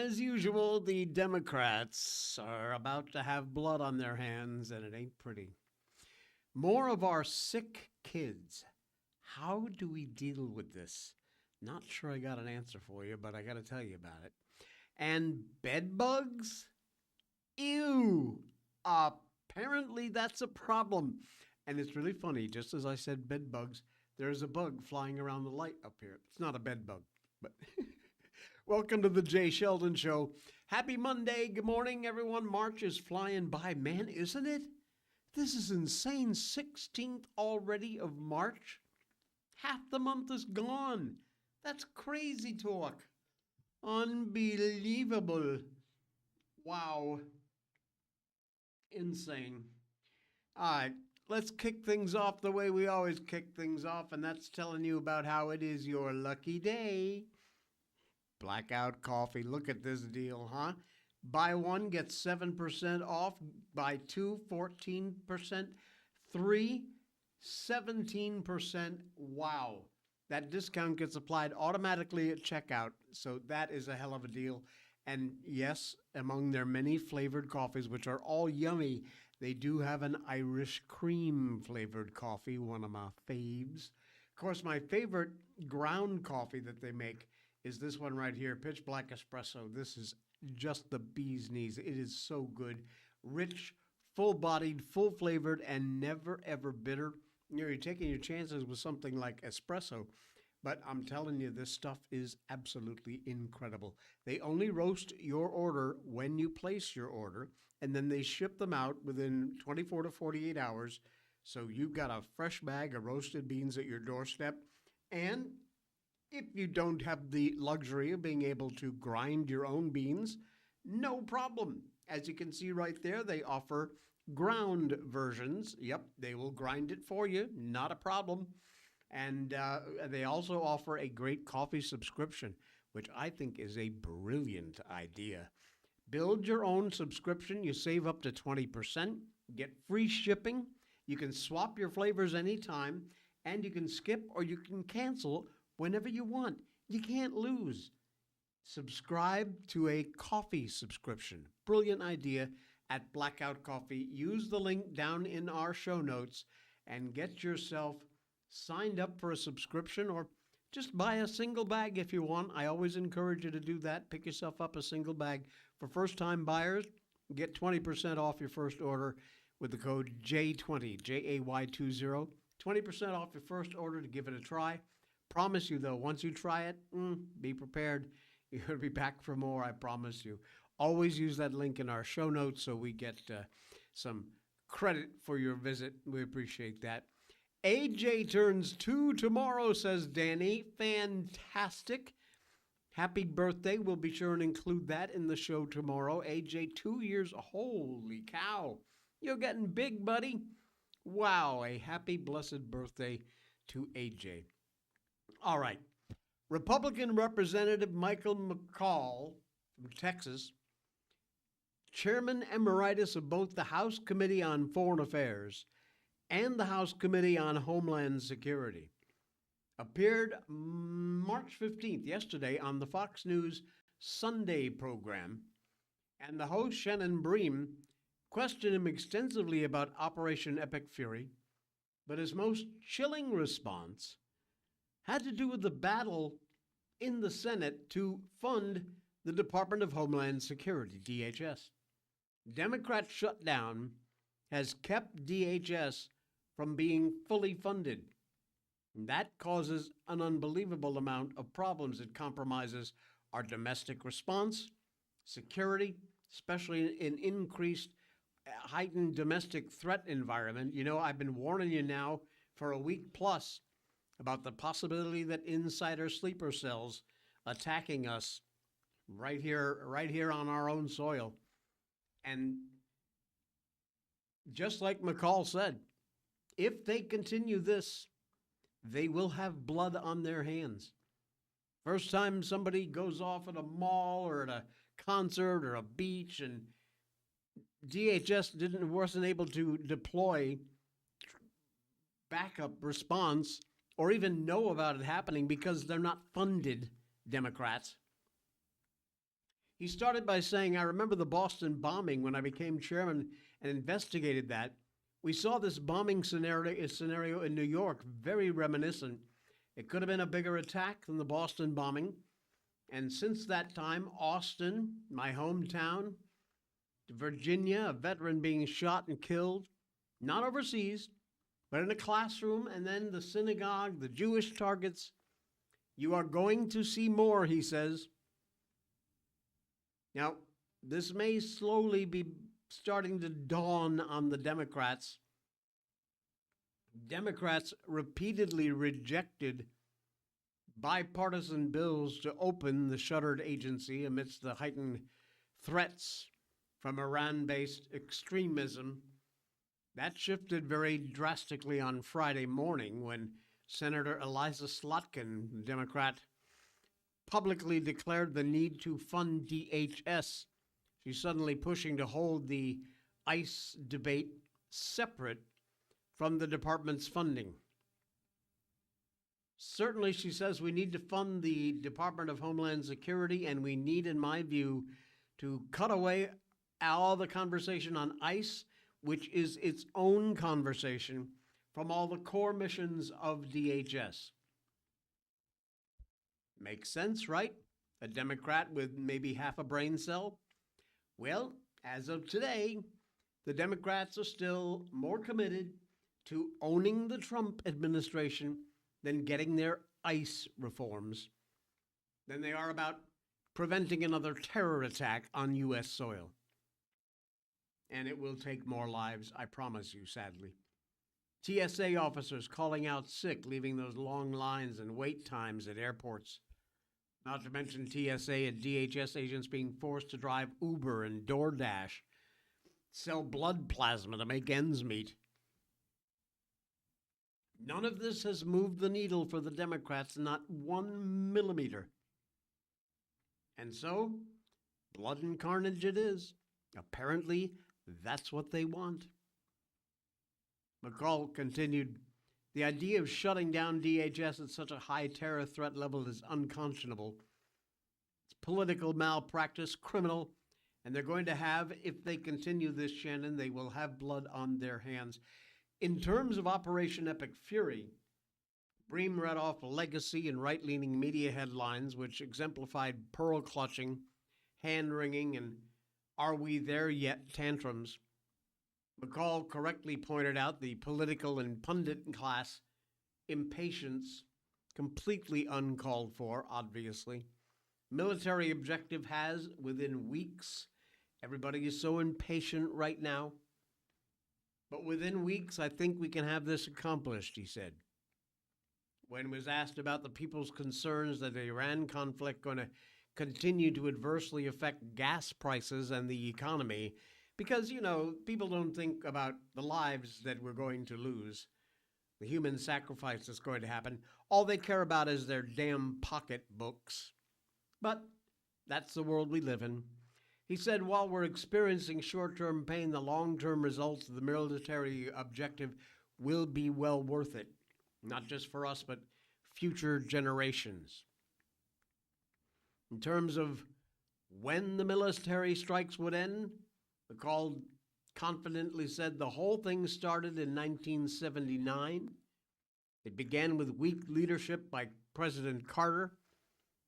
As usual, the Democrats are about to have blood on their hands, and it ain't pretty. More of our sick kids. How do we deal with this? Not sure I got an answer for you, but I got to tell you about it. And bed bugs? Ew. Apparently, that's a problem. And it's really funny. Just as I said bed bugs, there's a bug flying around the light up here. It's not a bed bug, but welcome to the Jay Sheldon Show. Happy Monday. Good morning, everyone. March is flying by. Man, isn't it? This is insane. 16th already of March. Half the month is gone. That's crazy talk. Unbelievable. Wow. Insane. All right, let's kick things off the way we always kick things off, and that's telling you about how it is your lucky day. Blackout coffee. Look at this deal, huh? Buy one, get 7% off. Buy two, 14%. Three, 17%. Wow. That discount gets applied automatically at checkout, so that is a hell of a deal. And yes, among their many flavored coffees, which are all yummy, they do have an Irish cream flavored coffee, one of my faves. Of course, my favorite ground coffee that they make is this one right here, Pitch Black Espresso. This is just the bee's knees. It is so good. Rich, full-bodied, full-flavored, and never, ever bitter. You're taking your chances with something like espresso, but I'm telling you, this stuff is absolutely incredible. They only roast your order when you place your order, and then they ship them out within 24 to 48 hours. So you've got a fresh bag of roasted beans at your doorstep. And if you don't have the luxury of being able to grind your own beans, no problem. As you can see right there, they offer ground versions. Yep, they will grind it for you, not a problem. And they also offer a great coffee subscription, which I think is a brilliant idea. Build your own subscription. You save up to 20%, get free shipping. You can swap your flavors anytime, and you can skip or you can cancel whenever you want. You can't lose. Subscribe to a coffee subscription. Brilliant idea at Blackout Coffee. Use the link down in our show notes and get yourself signed up for a subscription, or just buy a single bag if you want. I always encourage you to do that. Pick yourself up a single bag. For first-time buyers, get 20% off your first order with the code J20, Jay20. 20% off your first order to give it a try. Promise you, though, once you try it, be prepared. You're going to be back for more, I promise you. Always use that link in our show notes so we get some credit for your visit. We appreciate that. AJ turns 2 tomorrow, says Danny. Fantastic. Happy birthday. We'll be sure and include that in the show tomorrow. AJ, 2 years. Holy cow. You're getting big, buddy. Wow. A happy, blessed birthday to AJ. All right. Republican Representative Michael McCall from Texas, Chairman Emeritus of both the House Committee on Foreign Affairs and the House Committee on Homeland Security, appeared March 15th, yesterday, on the Fox News Sunday program, and the host, Shannon Bream, questioned him extensively about Operation Epic Fury, but his most chilling response had to do with the battle in the Senate to fund the Department of Homeland Security, DHS. Democrat shutdown has kept DHS from being fully funded. That causes an unbelievable amount of problems. It compromises our domestic response, security, especially in increased, heightened domestic threat environment. You know, I've been warning you now for a week plus about the possibility that insider sleeper cells attacking us right here on our own soil. And just like McCall said, if they continue this, they will have blood on their hands. First time somebody goes off at a mall or at a concert or a beach and DHS wasn't able to deploy backup response or even know about it happening because they're not funded, Democrats. He started by saying, I remember the Boston bombing when I became chairman and investigated that. We saw this bombing scenario in New York, very reminiscent. It could have been a bigger attack than the Boston bombing. And since that time, Austin, my hometown, Virginia, a veteran being shot and killed, not overseas, but in a classroom, and then the synagogue, the Jewish targets. You are going to see more, he says. Now, this may slowly be starting to dawn on the Democrats. Democrats repeatedly rejected bipartisan bills to open the shuttered agency amidst the heightened threats from Iran-based extremism. That shifted very drastically on Friday morning when Senator Eliza Slotkin, Democrat, publicly declared the need to fund DHS. She's suddenly pushing to hold the ICE debate separate from the department's funding. Certainly, she says we need to fund the Department of Homeland Security, and we need, in my view, to cut away all the conversation on ICE, which is its own conversation, from all the core missions of DHS. Makes sense, right? A Democrat with maybe half a brain cell? Well, as of today, the Democrats are still more committed to owning the Trump administration than getting their ICE reforms than they are about preventing another terror attack on U.S. soil. And it will take more lives, I promise you, sadly. TSA officers calling out sick, leaving those long lines and wait times at airports. Not to mention TSA and DHS agents being forced to drive Uber and DoorDash, sell blood plasma to make ends meet. None of this has moved the needle for the Democrats, not 1 millimeter. And so, blood and carnage it is. Apparently, that's what they want. McCall continued, the idea of shutting down DHS at such a high terror threat level is unconscionable. It's political malpractice, criminal, and they're going to have, if they continue this, Shannon, they will have blood on their hands. In terms of Operation Epic Fury, Bream read off legacy and right-leaning media headlines which exemplified pearl-clutching, hand-wringing, and are-we-there-yet tantrums. McCall correctly pointed out the political and pundit class impatience, completely uncalled for, obviously. Military objective has, within weeks, everybody is so impatient right now. But within weeks, I think we can have this accomplished, he said. When was asked about the people's concerns that the Iran conflict going to continue to adversely affect gas prices and the economy, because, you know, people don't think about the lives that we're going to lose, the human sacrifice that's going to happen. All they care about is their damn pocketbooks. But that's the world we live in. He said, while we're experiencing short-term pain, the long-term results of the military objective will be well worth it, not just for us, but future generations. In terms of when the military strikes would end, McCall confidently said the whole thing started in 1979. It began with weak leadership by President Carter,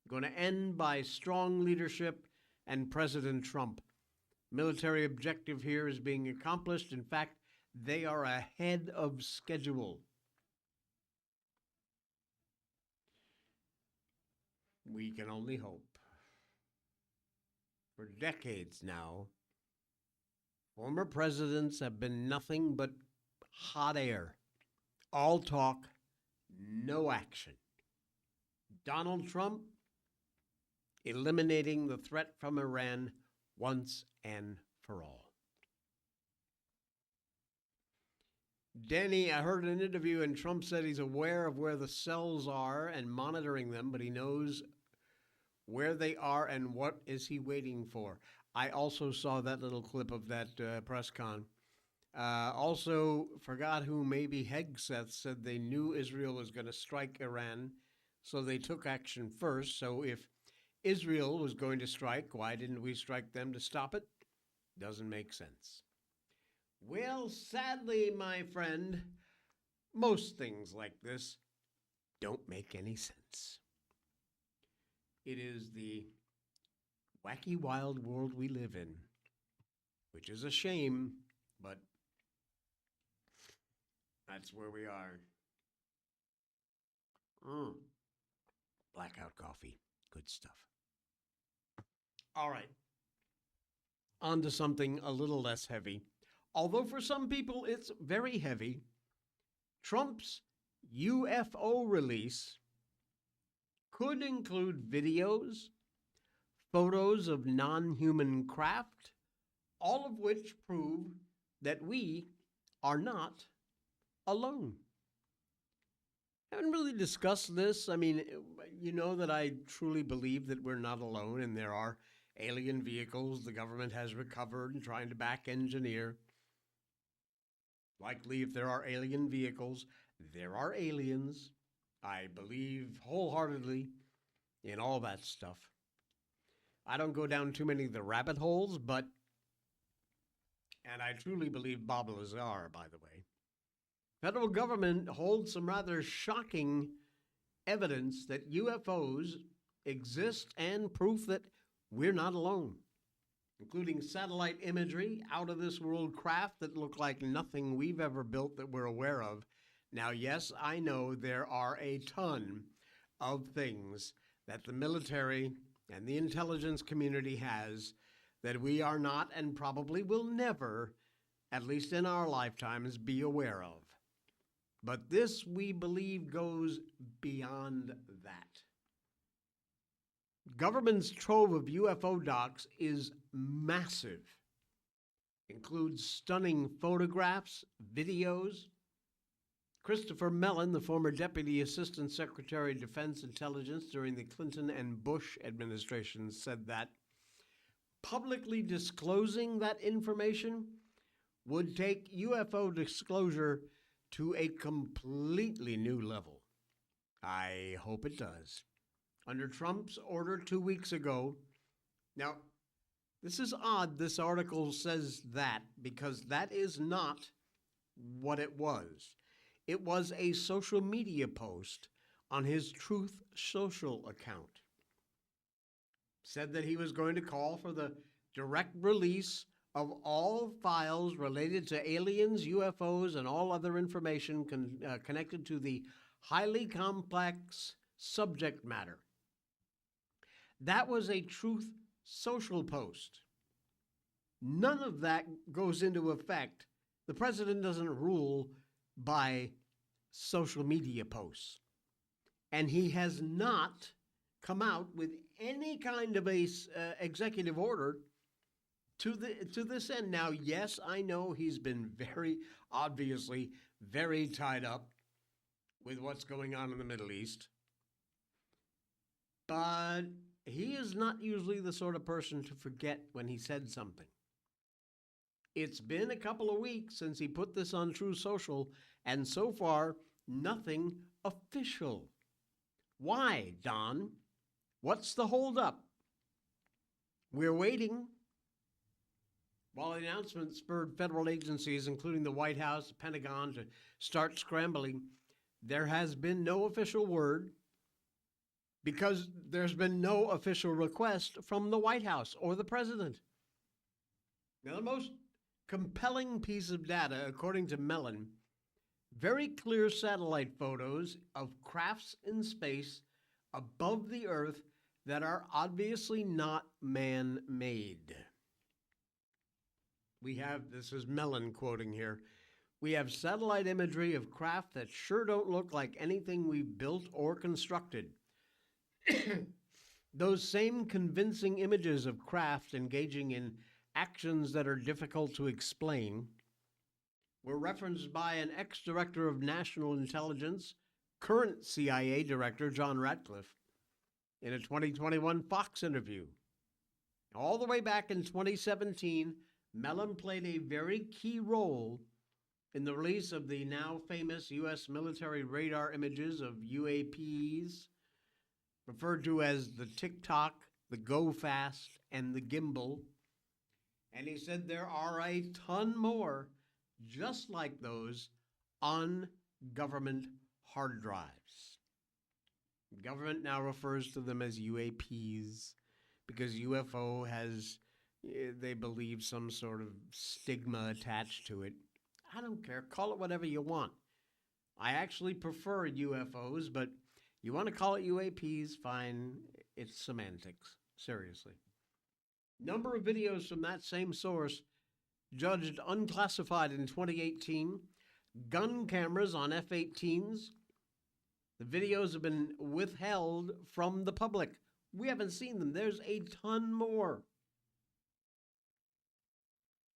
going to end by strong leadership and President Trump. Military objective here is being accomplished. In fact, they are ahead of schedule. We can only hope. For decades now, former presidents have been nothing but hot air. All talk, no action. Donald Trump eliminating the threat from Iran once and for all. Danny, I heard an interview and Trump said he's aware of where the cells are and monitoring them, but he knows where they are and what is he waiting for. I also saw that little clip of that press con. Also, forgot who, maybe Hegseth said they knew Israel was going to strike Iran, so they took action first. So if Israel was going to strike. Why didn't we strike them to stop it? Doesn't make sense. Well, sadly, my friend, most things like this don't make any sense. It is the wacky, wild world we live in, which is a shame, but that's where we are. Blackout coffee. Good stuff. All right. On to something a little less heavy. Although for some people it's very heavy. Trump's UFO release could include videos, photos of non-human craft, all of which prove that we are not alone. I haven't really discussed this. I mean, you know that I truly believe that we're not alone and there are alien vehicles the government has recovered and trying to back engineer. Likely, if there are alien vehicles, there are aliens. I believe wholeheartedly in all that stuff. I don't go down too many of the rabbit holes, but, and I truly believe Bob Lazar, by the way. Federal government holds some rather shocking evidence that UFOs exist and proof that we're not alone, including satellite imagery, out-of-this-world craft that look like nothing we've ever built that we're aware of. Now, yes, I know there are a ton of things that the military and the intelligence community has that we are not and probably will never, at least in our lifetimes, be aware of. But this, we believe, goes beyond that. Government's trove of UFO docs is massive. Includes stunning photographs, videos. Christopher Mellon, the former Deputy Assistant Secretary of Defense Intelligence during the Clinton and Bush administrations, said that publicly disclosing that information would take UFO disclosure to a completely new level. I hope it does. Under Trump's order 2 weeks ago, now, this is odd this article says that because that is not what it was. It was a social media post on his Truth Social account. Said that he was going to call for the direct release of all files related to aliens, UFOs, and all other information connected to the highly complex subject matter. That was a Truth Social post. None of that goes into effect. The president doesn't rule by social media posts. And he has not come out with any kind of a executive order to this end. Now, yes, I know he's been obviously very tied up with what's going on in the Middle East. But he is not usually the sort of person to forget when he said something. It's been a couple of weeks since he put this on True Social, and so far, nothing official. Why, Don? What's the holdup? We're waiting. While the announcement spurred federal agencies, including the White House, the Pentagon, to start scrambling, there has been no official word because there's been no official request from the White House or the president. Now, the most compelling piece of data, according to Mellon, very clear satellite photos of crafts in space above the Earth that are obviously not man-made. This is Mellon quoting here, we have satellite imagery of craft that sure don't look like anything we've built or constructed. Those same convincing images of craft engaging in actions that are difficult to explain were referenced by an ex-director of national intelligence, current CIA director John Ratcliffe, in a 2021 Fox interview. All the way back in 2017, Mellon played a very key role in the release of the now famous U.S. military radar images of UAPs, referred to as the TikTok the Go Fast, and the Gimbal. And he said there are a ton more just like those on government hard drives. The government now refers to them as UAPs because UFO has, they believe, some sort of stigma attached to it. I don't care. Call it whatever you want. I actually prefer UFOs, but you want to call it UAPs, fine. It's semantics. Seriously. Number of videos from that same source judged unclassified in 2018. Gun cameras on F-18s. The videos have been withheld from the public. We haven't seen them. There's a ton more.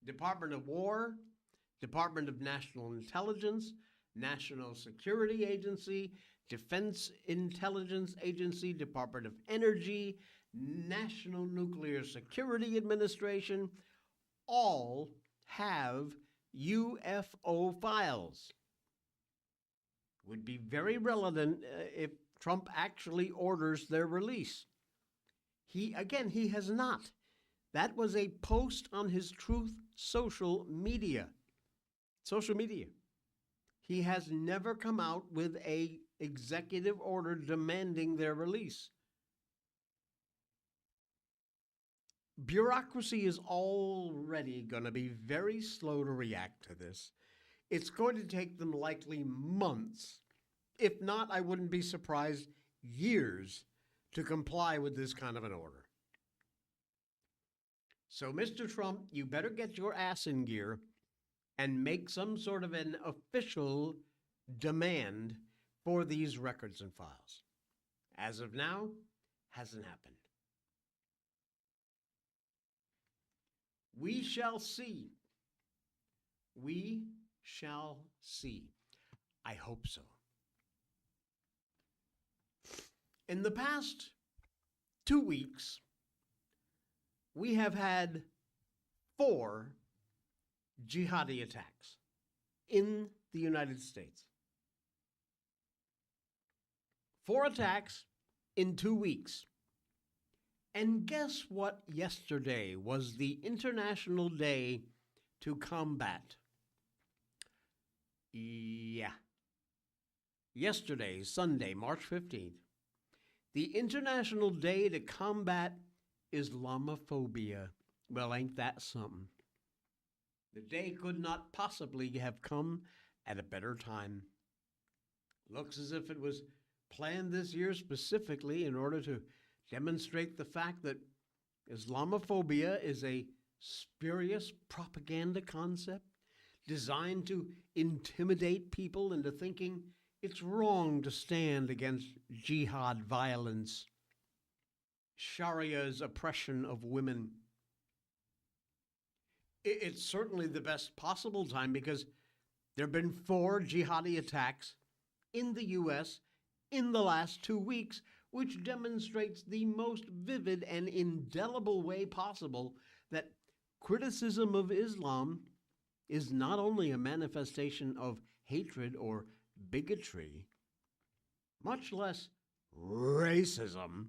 Department of War, Department of National Intelligence, National Security Agency, Defense Intelligence Agency, Department of Energy, National Nuclear Security Administration, all have UFO files. Would be very relevant if Trump actually orders their release. He has not. That was a post on his Truth social media. He has never come out with a executive order demanding their release. Bureaucracy is already going to be very slow to react to this. It's going to take them likely months, if not, I wouldn't be surprised, years to comply with this kind of an order. So, Mr. Trump, you better get your ass in gear and make some sort of an official demand for these records and files. As of now, hasn't happened. We shall see. We shall see. I hope so. In the past 2 weeks, we have had 4 jihadi attacks in the United States. 4 attacks in 2 weeks. And guess what? Yesterday was the International Day to Combat. Yeah. Yesterday, Sunday, March 15th, the International Day to Combat Islamophobia. Well, ain't that something? The day could not possibly have come at a better time. Looks as if it was planned this year specifically in order to demonstrate the fact that Islamophobia is a spurious propaganda concept designed to intimidate people into thinking it's wrong to stand against jihad violence, Sharia's oppression of women. It's certainly the best possible time because there have been 4 jihadi attacks in the U.S. in the last 2 weeks, which demonstrates the most vivid and indelible way possible that criticism of Islam is not only a manifestation of hatred or bigotry, much less racism,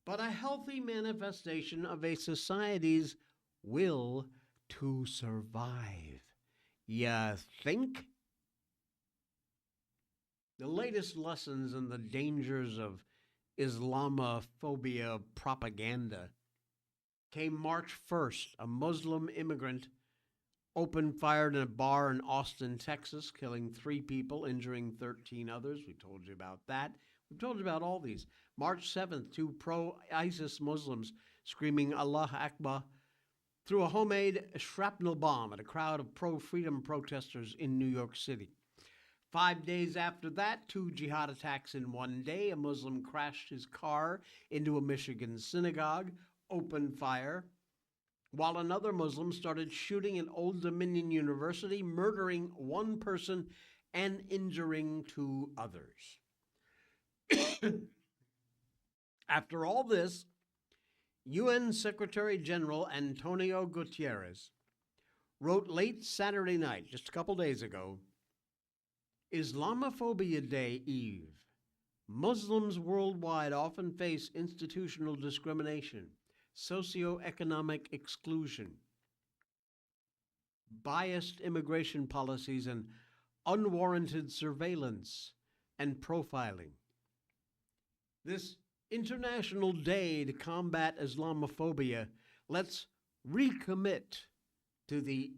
but a healthy manifestation of a society's will to survive. Ya think? The latest lessons in the dangers of Islamophobia propaganda came March 1st. A Muslim immigrant opened fire in a bar in Austin, Texas, killing 3 people, injuring 13 others. We told you about that. We've told you about all these. March 7th, 2 pro-ISIS Muslims screaming Allah Akbar threw a homemade shrapnel bomb at a crowd of pro-freedom protesters in New York City. 5 days after that, 2 jihad attacks in one day. A Muslim crashed his car into a Michigan synagogue, opened fire, while another Muslim started shooting at Old Dominion University, murdering 1 person and injuring 2 others. After all this, UN Secretary General Antonio Guterres wrote late Saturday night, just a couple days ago, Islamophobia Day Eve Muslims worldwide often face institutional discrimination, socioeconomic exclusion, biased immigration policies, and unwarranted surveillance and profiling. This International Day to combat Islamophobia, let's recommit to the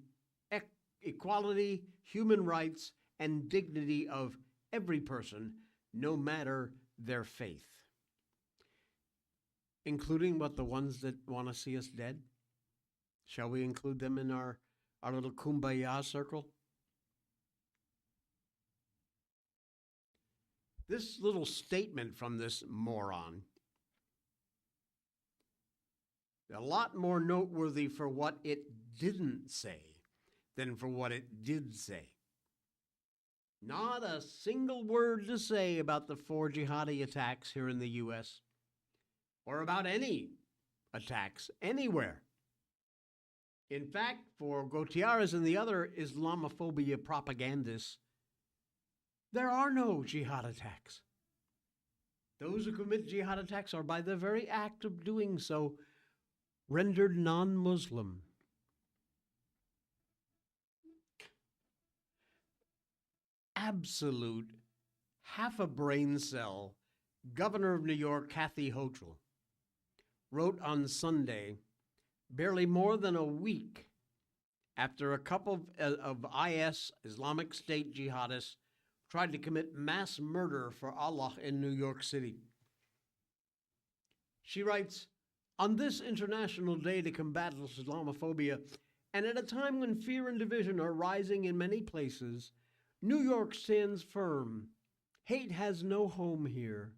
equality, human rights, and dignity of every person, no matter their faith, including the ones that want to see us dead. Shall we include them in our little kumbaya circle? This little statement from this moron, a lot more noteworthy for what it didn't say than for what it did say. Not a single word to say about the 4 jihadi attacks here in the U.S. or about any attacks anywhere. In fact, for Gutierrez and the other Islamophobia propagandists, there are no jihad attacks. Those who commit jihad attacks are, by the very act of doing so, rendered non-Muslim. Absolute, half a brain cell, Governor of New York, Kathy Hochul, wrote on Sunday, barely more than a week after a couple of IS, Islamic State jihadists, tried to commit mass murder for Allah in New York City. She writes, on this International Day to combat Islamophobia, and at a time when fear and division are rising in many places, New York stands firm. Hate has no home here.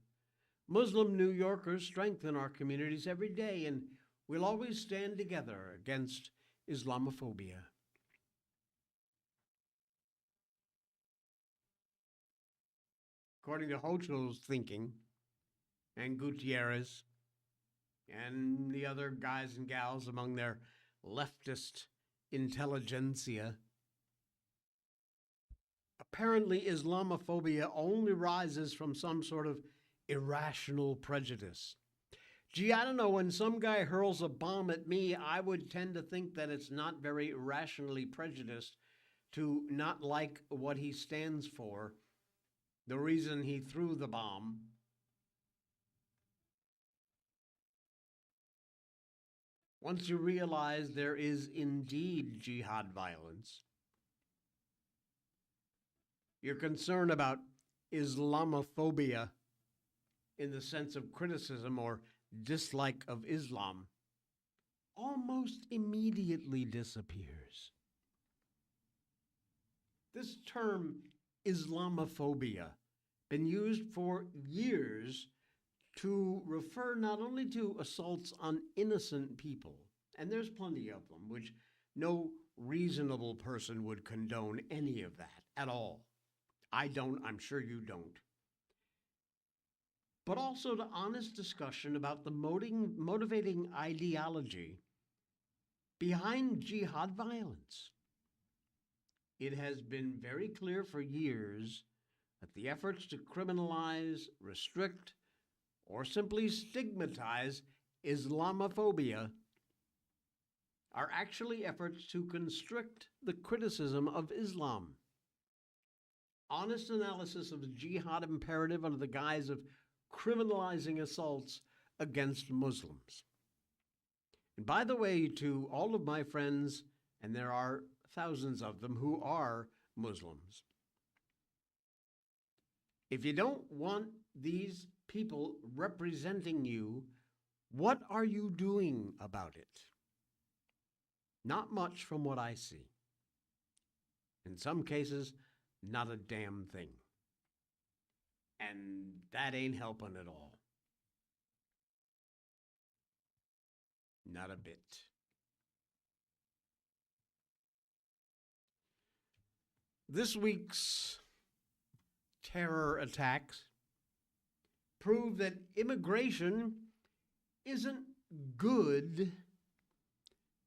Muslim New Yorkers strengthen our communities every day, and we'll always stand together against Islamophobia. According to Hochul's thinking, and Gutierrez, and the other guys and gals among their leftist intelligentsia, apparently Islamophobia only rises from some sort of irrational prejudice. Gee, I don't know, when some guy hurls a bomb at me, I would tend to think that it's not very rationally prejudiced to not like what he stands for, the reason he threw the bomb. Once you realize there is indeed jihad violence, your concern about Islamophobia in the sense of criticism or dislike of Islam almost immediately disappears. This term, Islamophobia, been used for years to refer not only to assaults on innocent people, and there's plenty of them, which no reasonable person would condone any of that at all. I don't, I'm sure you don't. But also to honest discussion about the motivating ideology behind jihad violence. It has been very clear for years that the efforts to criminalize, restrict, or simply stigmatize Islamophobia are actually efforts to constrict the criticism of Islam. Honest analysis of the jihad imperative under the guise of criminalizing assaults against Muslims. And by the way, to all of my friends, and there are thousands of them who are Muslims, if you don't want these people representing you, what are you doing about it? Not much from what I see. In some cases, not a damn thing. And that ain't helping at all. Not a bit. This week's terror attacks prove that immigration isn't good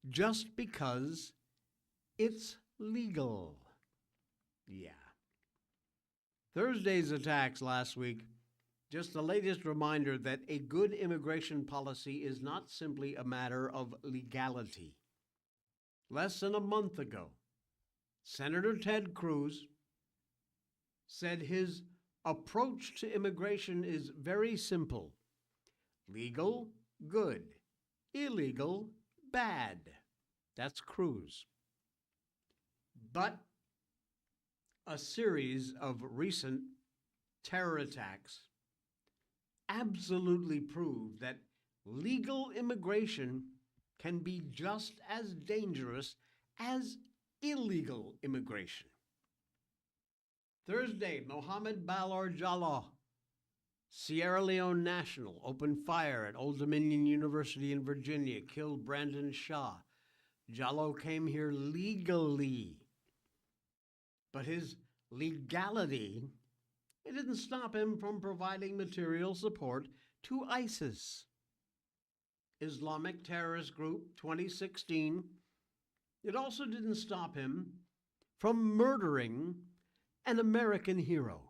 just because it's legal. Yeah. Thursday's attacks last week Just the latest reminder that a good immigration policy is not simply a matter of legality. Less than a month ago, Senator Ted Cruz said his approach to immigration is very simple: legal, good; illegal, bad. That's Cruz. But a series of recent terror attacks absolutely prove that legal immigration can be just as dangerous as illegal immigration. Thursday, Mohammed Balor Jalloh, Sierra Leone national, opened fire at Old Dominion University in Virginia, killed Brandon Shaw. Jalloh came here legally, but his legality, it didn't stop him from providing material support to ISIS, Islamic terrorist group, 2016. It also didn't stop him from murdering an American hero.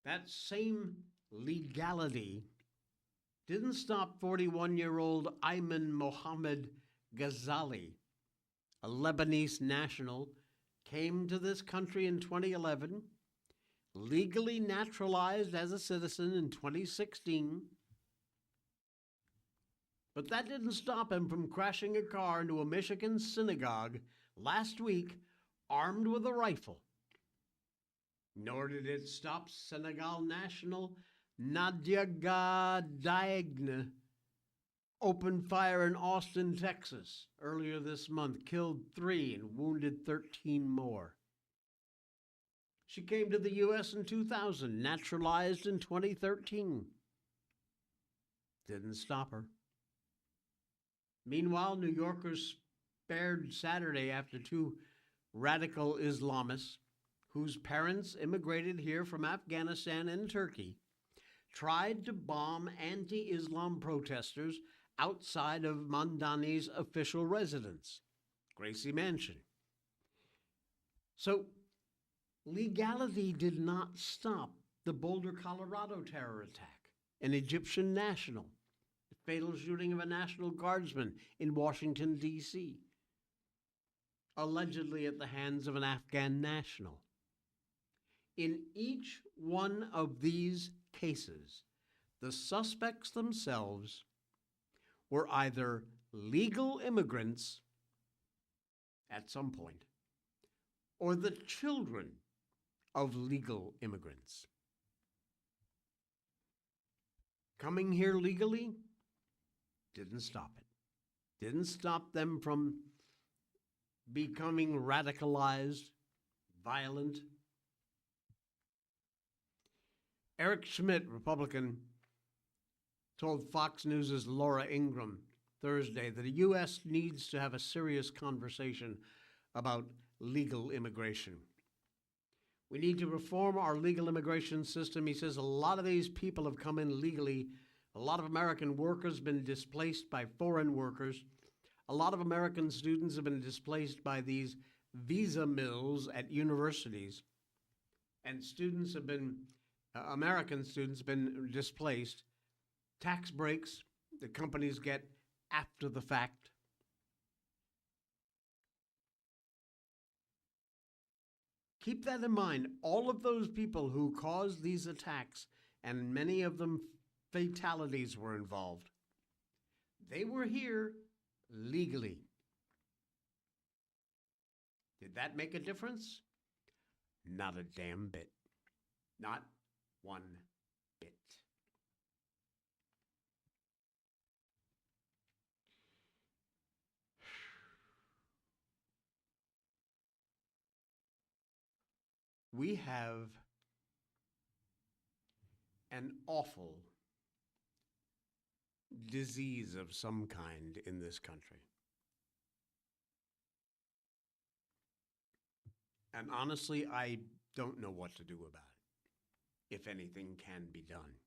That same legality didn't stop 41-year-old Ayman Mohammed Ghazali, a Lebanese national, came to this country in 2011, legally naturalized as a citizen in 2016, but that didn't stop him from crashing a car into a Michigan synagogue last week, armed with a rifle. Nor did it stop Senegal national Nadia Diagne, opened fire in Austin, Texas, earlier this month, killed 3 and wounded 13 more. She came to the U.S. in 2000, naturalized in 2013. Didn't stop her. Meanwhile, New Yorkers spared Saturday after 2 radical Islamists, whose parents immigrated here from Afghanistan and Turkey, tried to bomb anti-Islam protesters outside of Mamdani's official residence, Gracie Mansion. So, legality did not stop the Boulder, Colorado terror attack, an Egyptian national, the fatal shooting of a National Guardsman in Washington, D.C., allegedly at the hands of an Afghan national. In each one of these cases, the suspects themselves were either legal immigrants at some point or the children of legal immigrants. Coming here legally didn't stop it. Didn't stop them from becoming radicalized, violent. Eric Schmidt, Republican, told Fox News' Laura Ingraham Thursday that the U.S. needs to have a serious conversation about legal immigration. We need to reform our legal immigration system. He says a lot of these people have come in legally. A lot of American workers have been displaced by foreign workers. A lot of American students have been displaced by these visa mills at universities. And students have been, American students have been displaced. Tax breaks that companies get after the fact. Keep that in mind. All of those people who caused these attacks, and many of them fatalities were involved, they were here legally. Did that make a difference? Not a damn bit. Not one bit. We have an awful disease of some kind in this country. And honestly, I don't know what to do about it, if anything can be done.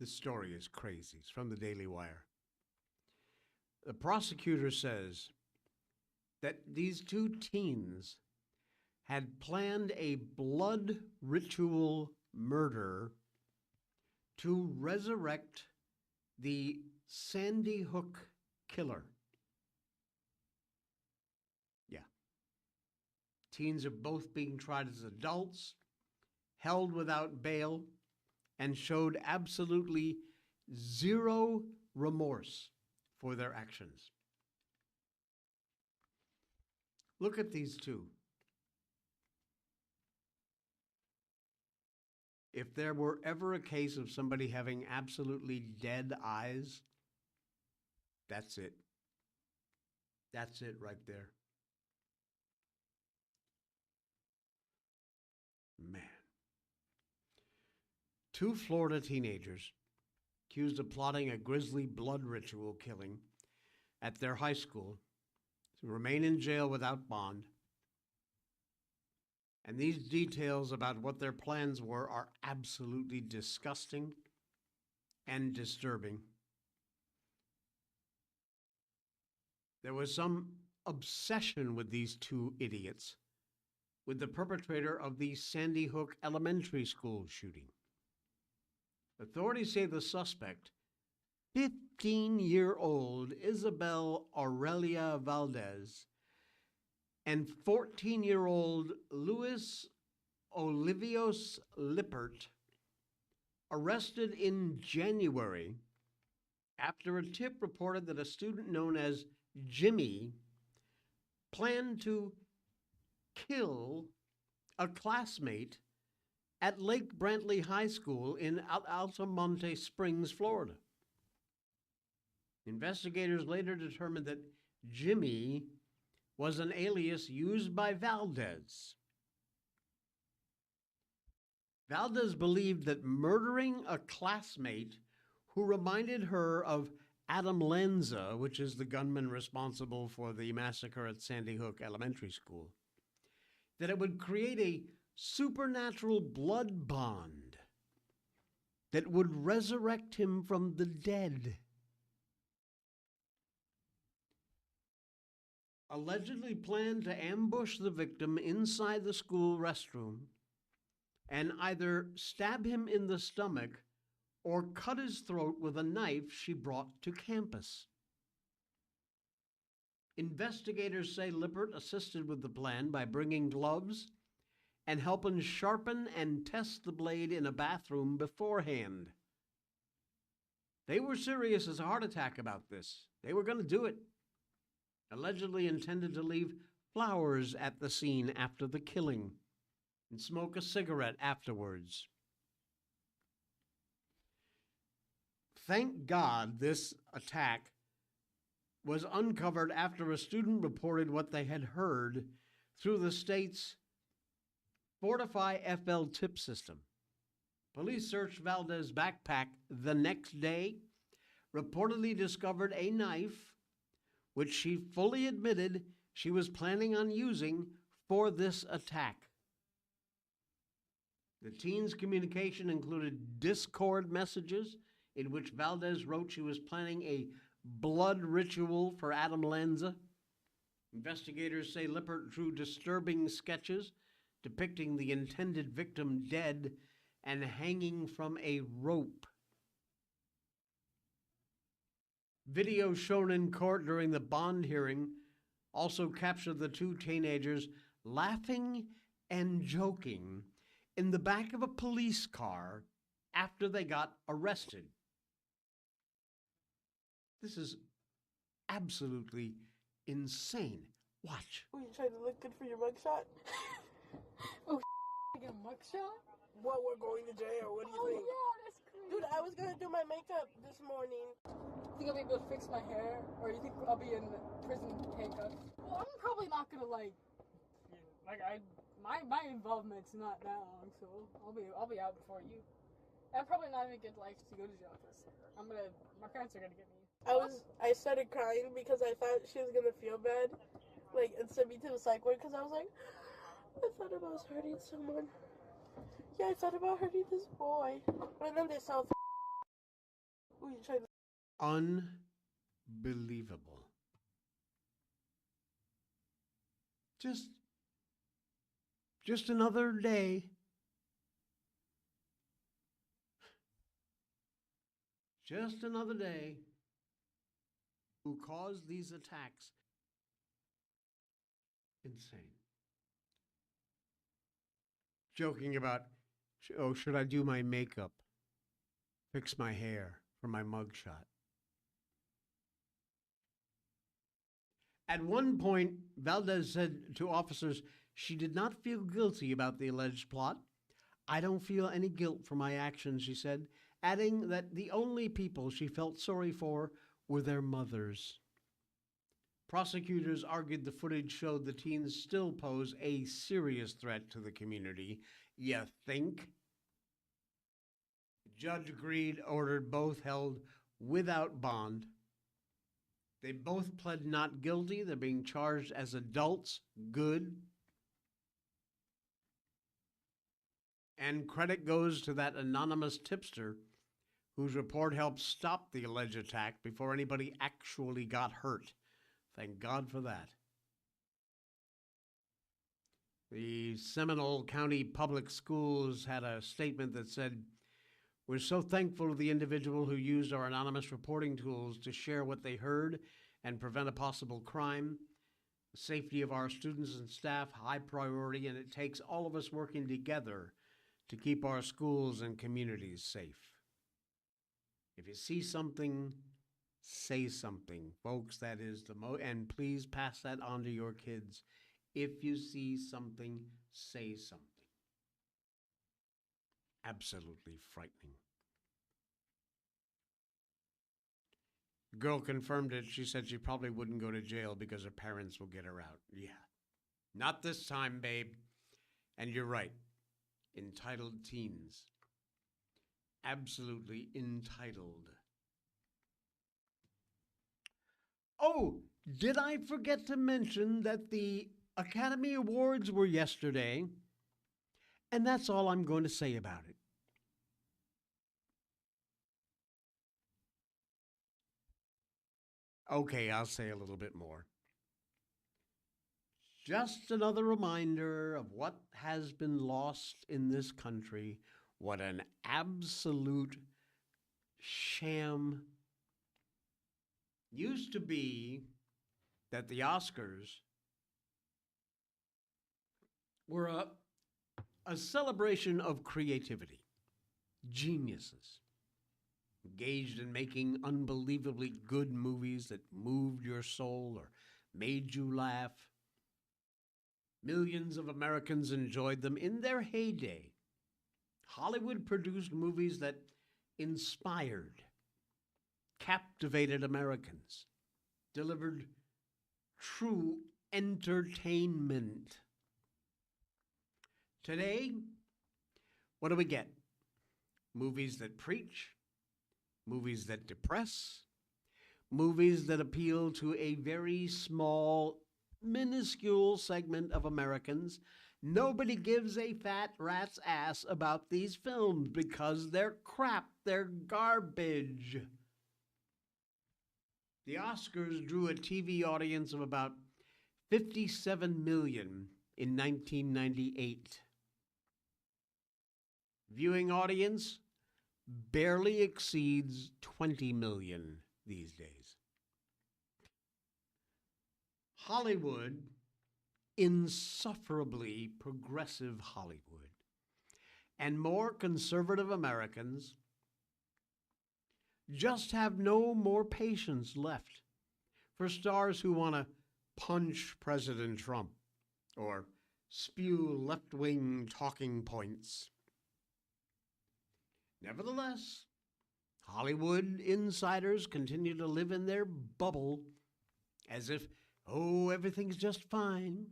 This story is crazy. It's from the Daily Wire. The prosecutor says that these 2 teens had planned a blood ritual murder to resurrect the Sandy Hook killer. Yeah. Teens are both being tried as adults, held without bail, and showed absolutely zero remorse for their actions. Look at these two. If there were ever a case of somebody having absolutely dead eyes, that's it. That's it right there. Man. Two Florida teenagers accused of plotting a grisly blood ritual killing at their high school to remain in jail without bond. And these details about what their plans were are absolutely disgusting and disturbing. There was some obsession with these two idiots, with the perpetrator of the Sandy Hook Elementary School shooting. Authorities say the suspect, 15-year-old Isabel Aurelia Valdez, and 14-year-old Luis Olivios Lippert, arrested in January after a tip reported that a student known as Jimmy planned to kill a classmate at Lake Brantley High School in Altamonte Springs, Florida. Investigators later determined that Jimmy was an alias used by Valdez. Valdez believed that murdering a classmate who reminded her of Adam Lanza, which is the gunman responsible for the massacre at Sandy Hook Elementary School, that it would create a supernatural blood bond that would resurrect him from the dead. Allegedly planned to ambush the victim inside the school restroom and either stab him in the stomach or cut his throat with a knife she brought to campus. Investigators say Lippert assisted with the plan by bringing gloves and helping sharpen and test the blade in a bathroom beforehand. They were serious as a heart attack about this. They were going to do it. Allegedly intended to leave flowers at the scene after the killing and smoke a cigarette afterwards. Thank God this attack was uncovered after a student reported what they had heard through the state's Fortify FL tip system. Police searched Valdez's backpack the next day, reportedly discovered a knife, which she fully admitted she was planning on using for this attack. The teen's communication included Discord messages in which Valdez wrote she was planning a blood ritual for Adam Lanza. Investigators say Lippert drew disturbing sketches depicting the intended victim dead and hanging from a rope. Video shown in court during the bond hearing also captured the two teenagers laughing and joking in the back of a police car after they got arrested. This is absolutely insane. Watch. Were you trying to look good for your mugshot? Oh, I get a mugshot? What, we're going to jail? What do you think? Yeah, that's crazy. Dude, I was gonna do my makeup this morning. You think I'll be able to fix my hair? Or you think I'll be in prison handcuffs? Well, I'm probably not gonna my involvement's not that long, so I'll be out before you. I'm probably not even get to go to jail because my parents are gonna get me. I started crying because I thought she was gonna feel bad, and send me to the psych ward because I was like, I thought about hurting someone. Yeah, I thought about hurting this boy. And then they saw. Who you trying to? Unbelievable. Just Just another day. Just another day who caused these attacks. Insane. Joking about, oh, should I do my makeup? Fix my hair for my mugshot. At one point, Valdez said to officers she did not feel guilty about the alleged plot. I don't feel any guilt for my actions, she said, adding that the only people she felt sorry for were their mothers. Prosecutors argued the footage showed the teens still pose a serious threat to the community. You think? The judge agreed, ordered both held without bond. They both pled not guilty. They're being charged as adults. Good. And credit goes to that anonymous tipster whose report helped stop the alleged attack before anybody actually got hurt. Thank God for that. The Seminole County Public Schools had a statement that said, "We're so thankful to the individual who used our anonymous reporting tools to share what they heard and prevent a possible crime. The safety of our students and staff, high priority, and it takes all of us working together to keep our schools and communities safe." If you see something, say something. Folks, that is and please pass that on to your kids. If you see something, say something. Absolutely frightening. The girl confirmed it. She said she probably wouldn't go to jail because her parents will get her out. Yeah. Not this time, babe. And you're right. Entitled teens. Absolutely entitled. Oh, did I forget to mention that the Academy Awards were yesterday? And that's all I'm going to say about it. Okay, I'll say a little bit more. Just another reminder of what has been lost in this country. What an absolute sham. Used to be that the Oscars were a celebration of creativity, geniuses, engaged in making unbelievably good movies that moved your soul or made you laugh. Millions of Americans enjoyed them in their heyday. Hollywood produced movies that inspired, captivated Americans, delivered true entertainment. Today, what do we get? Movies that preach, movies that depress, movies that appeal to a very small, minuscule segment of Americans. Nobody gives a fat rat's ass about these films because they're crap, they're garbage. The Oscars drew a TV audience of about 57 million in 1998. Viewing audience barely exceeds 20 million these days. Hollywood, insufferably progressive Hollywood, and more conservative Americans just have no more patience left for stars who want to punch President Trump or spew left-wing talking points. Nevertheless, Hollywood insiders continue to live in their bubble as if, oh, everything's just fine.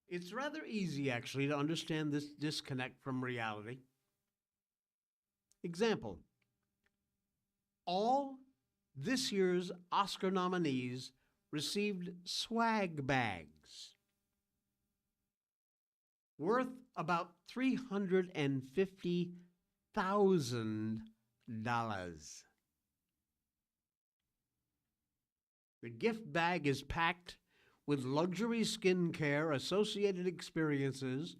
It's rather easy, actually, to understand this disconnect from reality. Example, all this year's Oscar nominees received swag bags worth about $350,000. The gift bag is packed With luxury skincare, associated experiences,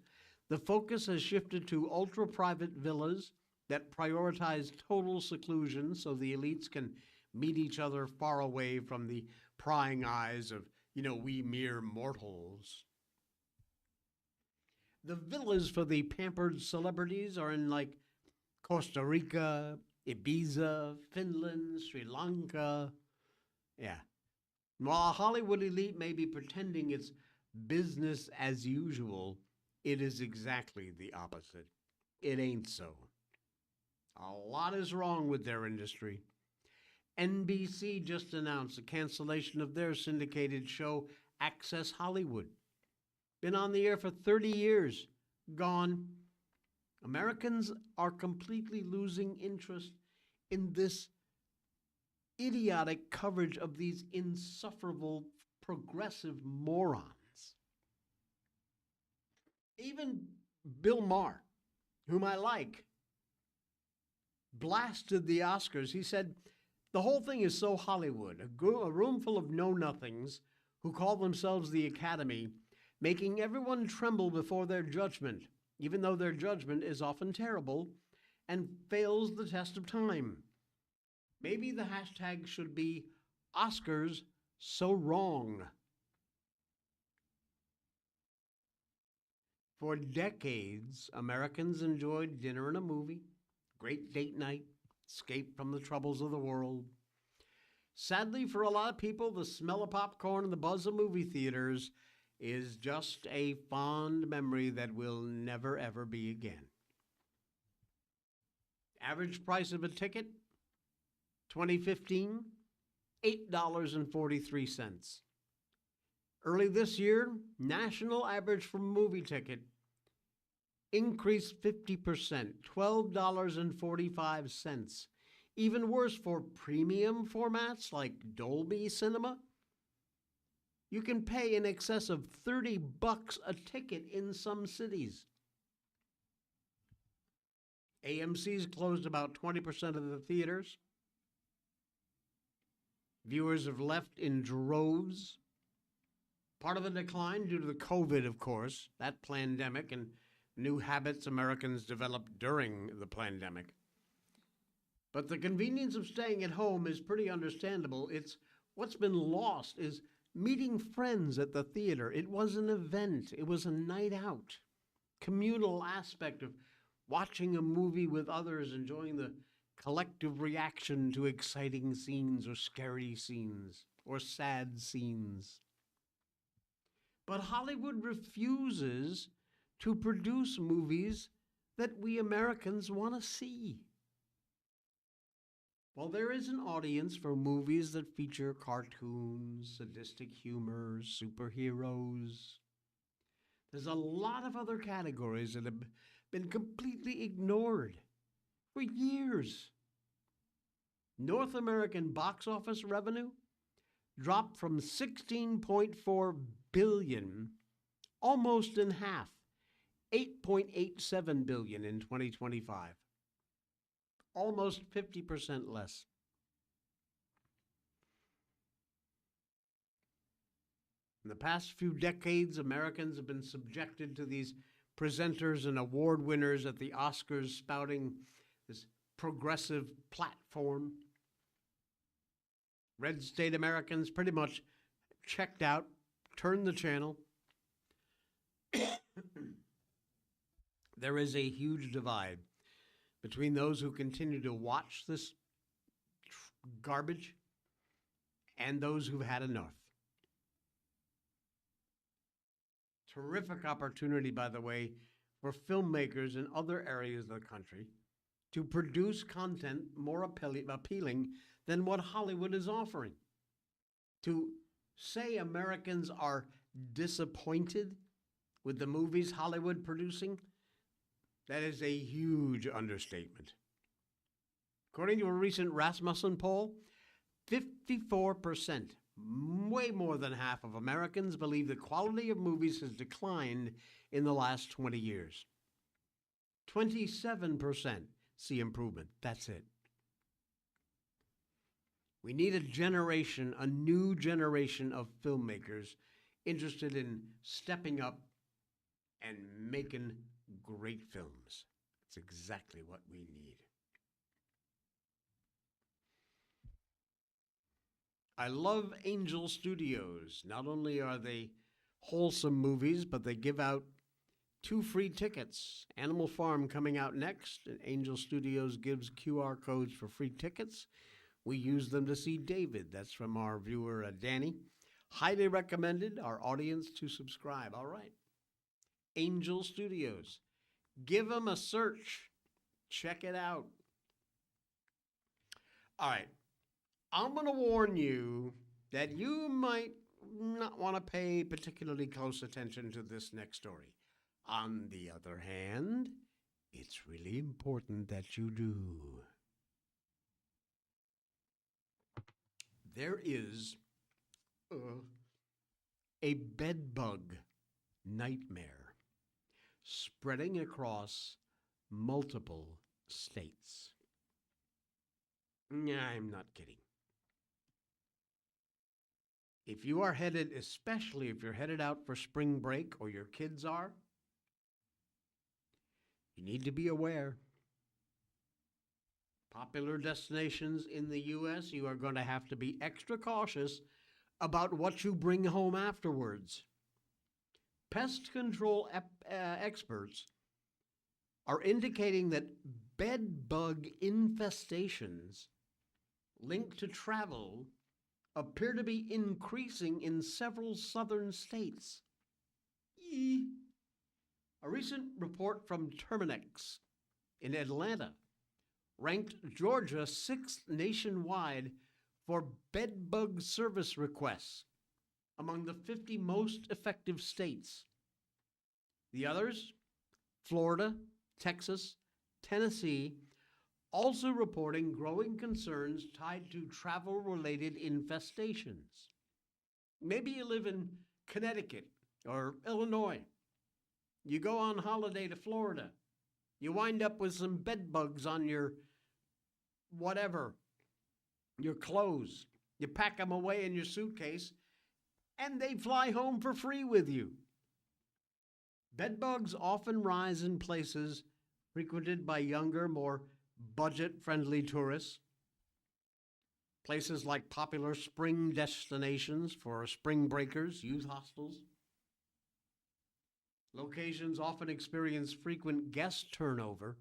the focus has shifted to ultra-private villas that prioritize total seclusion so the elites can meet each other far away from the prying eyes of, we mere mortals. The villas for the pampered celebrities are in like Costa Rica, Ibiza, Finland, Sri Lanka. Yeah. While a Hollywood elite may be pretending it's business as usual, it is exactly the opposite. It ain't so. A lot is wrong with their industry. NBC just announced the cancellation of their syndicated show, Access Hollywood. Been on the air for 30 years. Gone. Americans are completely losing interest in this idiotic coverage of these insufferable progressive morons. Even Bill Maher, whom I like, blasted the Oscars. He said, the whole thing is so Hollywood, a room full of know-nothings who call themselves the Academy, making everyone tremble before their judgment, even though their judgment is often terrible and fails the test of time. Maybe the hashtag should be Oscars So Wrong. For decades, Americans enjoyed dinner and a movie, great date night, escape from the troubles of the world. Sadly, for a lot of people, the smell of popcorn and the buzz of movie theaters is just a fond memory that will never, ever be again. Average price of a ticket, 2015, $8.43. Early this year, national average for movie ticket increased 50%, $12.45. Even worse for premium formats like Dolby Cinema. You can pay in excess of $30 a ticket in some cities. AMC's closed about 20% of the theaters. Viewers have left in droves. Part of the decline due to the COVID, of course, that pandemic and new habits Americans developed during the pandemic. But the convenience of staying at home is pretty understandable. It's what's been lost is meeting friends at the theater. It was an event. It was a night out. Communal aspect of watching a movie with others, enjoying the collective reaction to exciting scenes or scary scenes or sad scenes. But Hollywood refuses to produce movies that we Americans want to see. While there is an audience for movies that feature cartoons, sadistic humor, superheroes, there's a lot of other categories that have been completely ignored for years. North American box office revenue dropped from $16.4 billion, almost in half, $8.87 billion in 2025. Almost 50% less. In the past few decades, Americans have been subjected to these presenters and award winners at the Oscars spouting this progressive platform. Red state Americans pretty much checked out, turned the channel. There is a huge divide between those who continue to watch this garbage and those who've had enough. Terrific opportunity, by the way, for filmmakers in other areas of the country to produce content more appealing than what Hollywood is offering. To say Americans are disappointed with the movies Hollywood producing, that is a huge understatement. According to a recent Rasmussen poll, 54%, way more than half of Americans believe the quality of movies has declined in the last 20 years. 27% see improvement. That's it. We need a new generation of filmmakers interested in stepping up and making great films. It's exactly what we need. I love Angel Studios. Not only are they wholesome movies, but they give out 2 free tickets. Animal Farm coming out next, and Angel Studios gives QR codes for free tickets. We use them to see David. That's from our viewer, Danny. Highly recommended our audience to subscribe. All right. Angel Studios. Give them a search. Check it out. All right. I'm going to warn you that you might not want to pay particularly close attention to this next story. On the other hand, it's really important that you do. There is a bedbug nightmare spreading across multiple states. I'm not kidding. If you are headed, especially if you're headed out for spring break or your kids are, you need to be aware. Popular destinations in the U.S., you are going to have to be extra cautious about what you bring home afterwards. Pest control experts are indicating that bed bug infestations linked to travel appear to be increasing in several southern states. A recent report from Terminix in Atlanta ranked Georgia 6th nationwide for bedbug service requests among the 50 most effective states. The others, Florida, Texas, Tennessee, also reporting growing concerns tied to travel-related infestations. Maybe you live in Connecticut or Illinois. You go on holiday to Florida. You wind up with some bed bugs on your whatever, your clothes. You pack them away in your suitcase, and they fly home for free with you. Bed bugs often rise in places frequented by younger, more budget-friendly tourists. Places like popular spring destinations for spring breakers, youth hostels. Locations often experience frequent guest turnover,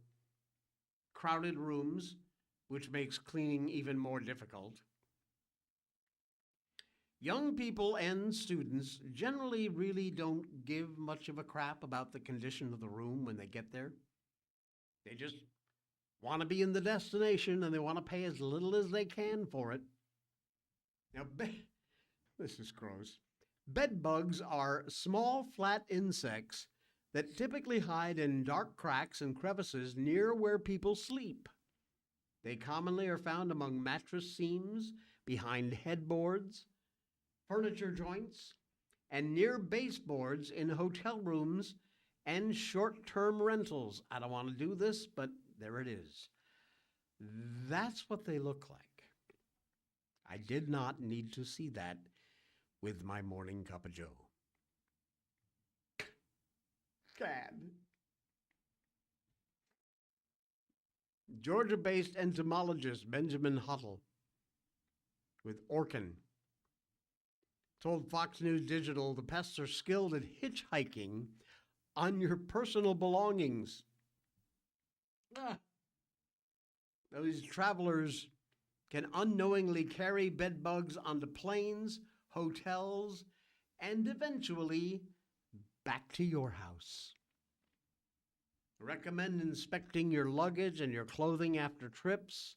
crowded rooms, which makes cleaning even more difficult. Young people and students generally really don't give much of a crap about the condition of the room when they get there. They just want to be in the destination and they want to pay as little as they can for it. Now, this is gross. Bed bugs are small, flat insects that typically hide in dark cracks and crevices near where people sleep. They commonly are found among mattress seams, behind headboards, furniture joints, and near baseboards in hotel rooms and short-term rentals. I don't want to do this, but there it is. That's what they look like. I did not need to see that with my morning cup of joe. God. Georgia-based entomologist Benjamin Huttle with Orkin told Fox News Digital the pests are skilled at hitchhiking on your personal belongings. Those travelers can unknowingly carry bed bugs onto planes, hotels, and eventually back to your house. Recommend inspecting your luggage and your clothing after trips,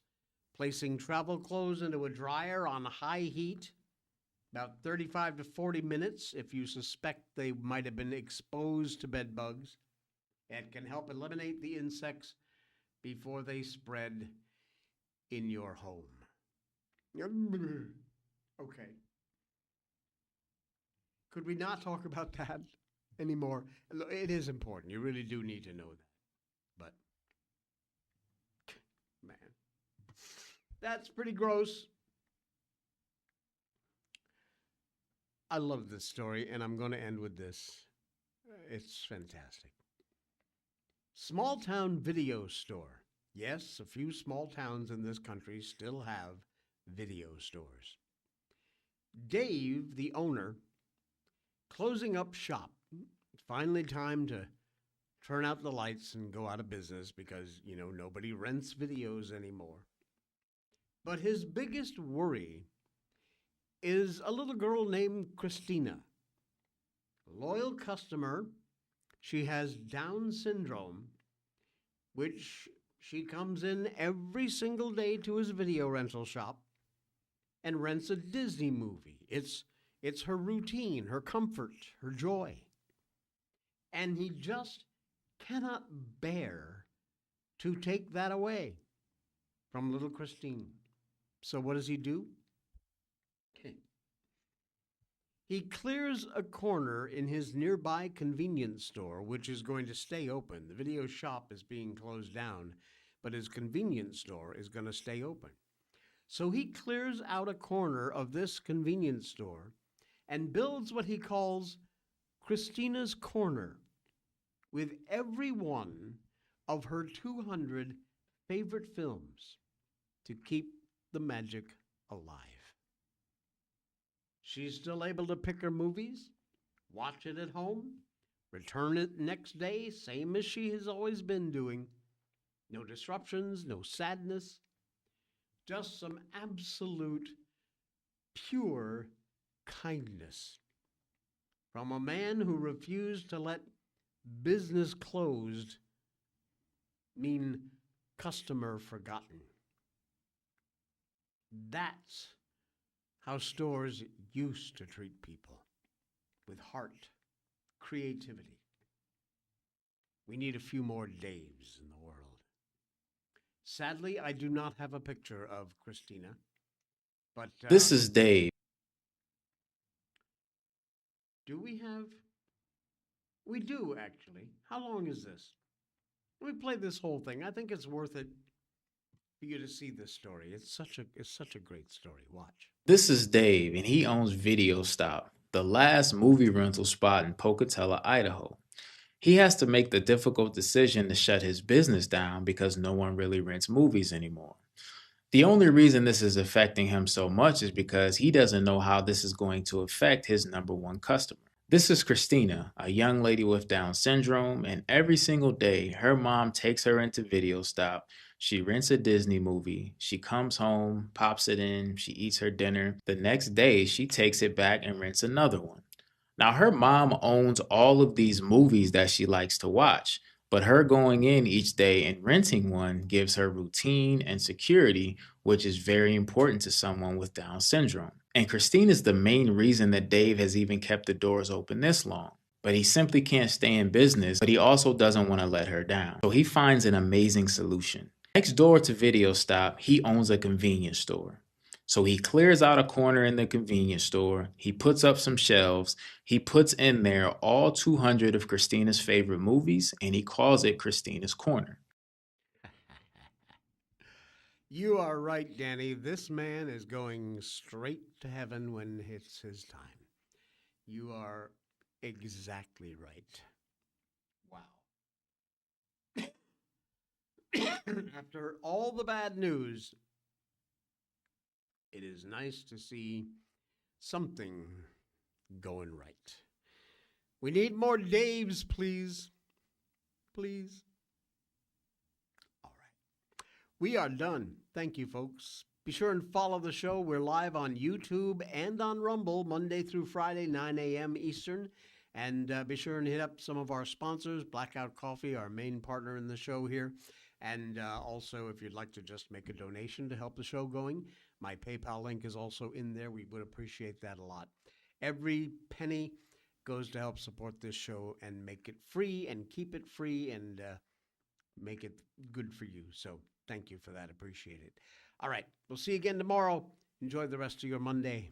placing travel clothes into a dryer on high heat, about 35 to 40 minutes if you suspect they might have been exposed to bed bugs. It can help eliminate the insects before they spread in your home. Okay. Could we not talk about that anymore? It is important. You really do need to know that. But, man, that's pretty gross. I love this story, and I'm going to end with this. It's fantastic. Small town video store. Yes, a few small towns in this country still have video stores. Dave, the owner, closing up shop. Finally, time to turn out the lights and go out of business because, nobody rents videos anymore. But his biggest worry is a little girl named Christina. Loyal customer. She has Down syndrome, which she comes in every single day to his video rental shop and rents a Disney movie. It's her routine, her comfort, her joy. And he just cannot bear to take that away from little Christine. So what does he do? He clears a corner in his nearby convenience store, which is going to stay open. The video shop is being closed down, but his convenience store is going to stay open. So he clears out a corner of this convenience store and builds what he calls Christina's Corner, with every one of her 200 favorite films to keep the magic alive. She's still able to pick her movies, watch it at home, return it next day, same as she has always been doing. No disruptions, no sadness, just some absolute pure kindness from a man who refused to let business closed mean customer forgotten. That's how stores used to treat people, with heart, creativity. We need a few more Daves in the world. Sadly, I do not have a picture of Christina, but This is Dave. do we have? We do, actually. How long is this? Let me play this whole thing. I think it's worth it for you to see this story. It's such a great story. Watch. This is Dave, and he owns Video Stop, the last movie rental spot in Pocatello, Idaho. He has to make the difficult decision to shut his business down because no one really rents movies anymore. The only reason this is affecting him so much is because he doesn't know how this is going to affect his number one customer. This is Christina, a young lady with Down syndrome, and every single day her mom takes her into Video Stop. She rents a Disney movie, she comes home, pops it in, she eats her dinner. The next day she takes it back and rents another one. Now her mom owns all of these movies that she likes to watch, but her going in each day and renting one gives her routine and security, which is very important to someone with Down syndrome. And Christine is the main reason that Dave has even kept the doors open this long. But he simply can't stay in business, but he also doesn't want to let her down. So he finds an amazing solution. Next door to Video Stop, he owns a convenience store. So he clears out a corner in the convenience store, he puts up some shelves, he puts in there all 200 of Christina's favorite movies, and he calls it Christina's Corner. You are right, Danny. This man is going straight to heaven when it's his time. You are exactly right. Wow. After all the bad news, it is nice to see something going right. We need more Daves, please. Please. All right. We are done. Thank you, folks. Be sure and follow the show. We're live on YouTube and on Rumble Monday through Friday, 9 a.m. Eastern. And be sure and hit up some of our sponsors, Blackout Coffee, our main partner in the show here. And also, if you'd like to just make a donation to help the show going, my PayPal link is also in there. We would appreciate that a lot. Every penny goes to help support this show and make it free and keep it free and make it good for you. So thank you for that. Appreciate it. All right. We'll see you again tomorrow. Enjoy the rest of your Monday.